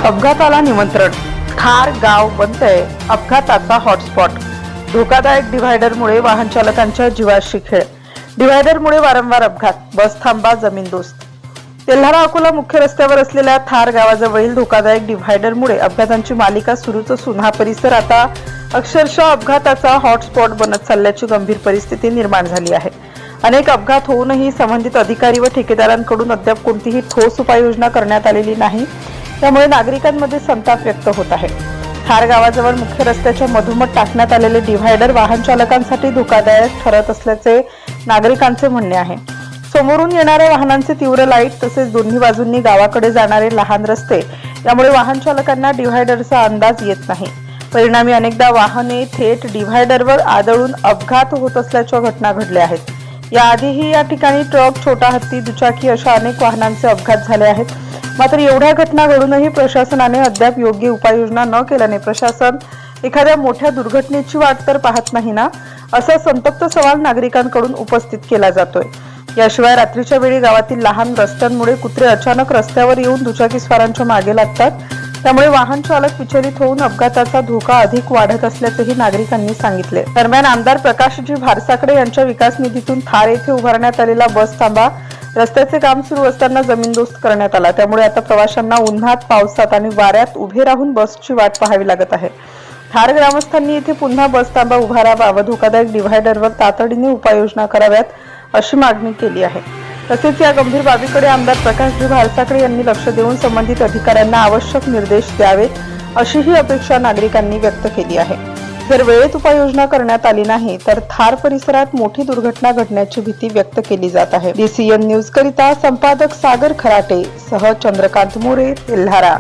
अपघाताला निमंत्रण. ठार गाव बनतंय अपघाताचा हॉटस्पॉट. धोकादायक डिव्हायडरमुळे वाहन चालकांच्या जीवाशी खेळ. डिव्हायडरमुळे वारंवार अपघात, बस थांबा जमीनदोस्त. तेल्हारा अकोला मुख्य रस्त्यावर असलेल्या थार गावाजवळील धोकादायक डिव्हायडरमुळे अपघातांची मालिका सुरूच असून हा परिसर आता अक्षरशः अपघाताचा हॉटस्पॉट बनत चालल्याची गंभीर परिस्थिती निर्माण झाली आहे. अनेक अपघात होऊनही संबंधित अधिकारी व ठेकेदारांकडून अद्याप कोणतीही ठोस उपाययोजना करण्यात आलेली नाही. त्यामुळे नागरिकांमध्ये संताप व्यक्त होत आहे. थार गावाजवळ मुख्य रस्त्याच्या मधोमध टाकण्यात आलेले डिव्हायडर वाहन चालकांसाठी धोकादायक ठरत असल्याचे नागरिकांचे म्हणणे आहे. समोरून येणाऱ्या वाहनांचे तीव्र लाईट तसेच दोन्ही बाजूंनी गावाकडे जाणारे लहान रस्ते यामुळे वाहन चालकांना डिव्हायडरचा अंदाज येत नाही. परिणामी अनेकदा वाहने थेट डिव्हायडरवर आदळून अपघात होत असल्याच्या घटना घडल्या आहेत. याआधीही या ठिकाणी ट्रक, छोटा हत्ती, दुचाकी अशा अनेक वाहनांचे अपघात झाले आहेत. मात्र एवढ्या घटना घडूनही प्रशासनाने अद्याप योग्य उपाययोजना न केल्याने प्रशासन एखाद्या मोठ्या दुर्घटनेची वाट तर पाहत नाही ना, असा संतप्त सवाल नागरिकांकडून उपस्थित केला जातोय. याशिवाय रात्रीच्या वेळी गावातील लहान रस्त्यांमुळे कुत्रे अचानक रस्त्यावर येऊन दुचाकीस्वारांच्या मागे लागतात. त्यामुळे वाहन चालक विचलित होऊन अपघाताचा धोका अधिक वाढत असल्याचेही नागरिकांनी सांगितले. दरम्यान आमदार प्रकाशजी भारसाकडे यांच्या विकास निधीतून थार येथे उभारण्यात आलेला बस थांबा रस्त्याचे काम सुरू असताना जमीनदोस्त करण्यात आला. त्यामुळे आता प्रवाशांना उन्हात, पावसात आणि वाऱ्यात उभे राहून बसची वाट पाहावी लागत आहे. थार ग्रामस्थांनी येथे पुन्हा बस थांबा उभारावा व धोकादायक डिव्हायडरवर तातडीने उपाययोजना कराव्यात अशी मागणी केली आहे. तसेच या गंभीर बाबीकडे आमदार प्रकाशजी भारसाकडे यांनी लक्ष देऊन संबंधित अधिकाऱ्यांना आवश्यक निर्देश द्यावेत अशीही अपेक्षा नागरिकांनी व्यक्त केली आहे. जर वेळेत उपाययोजना करण्यात आली नाही तर थार परिसरात मोठी दुर्घटना घडण्याची भीती व्यक्त केली जात आहे. DCN न्यूज करिता संपादक सागर खराटे सह चंद्रकांत मोरे, तेल्हारा.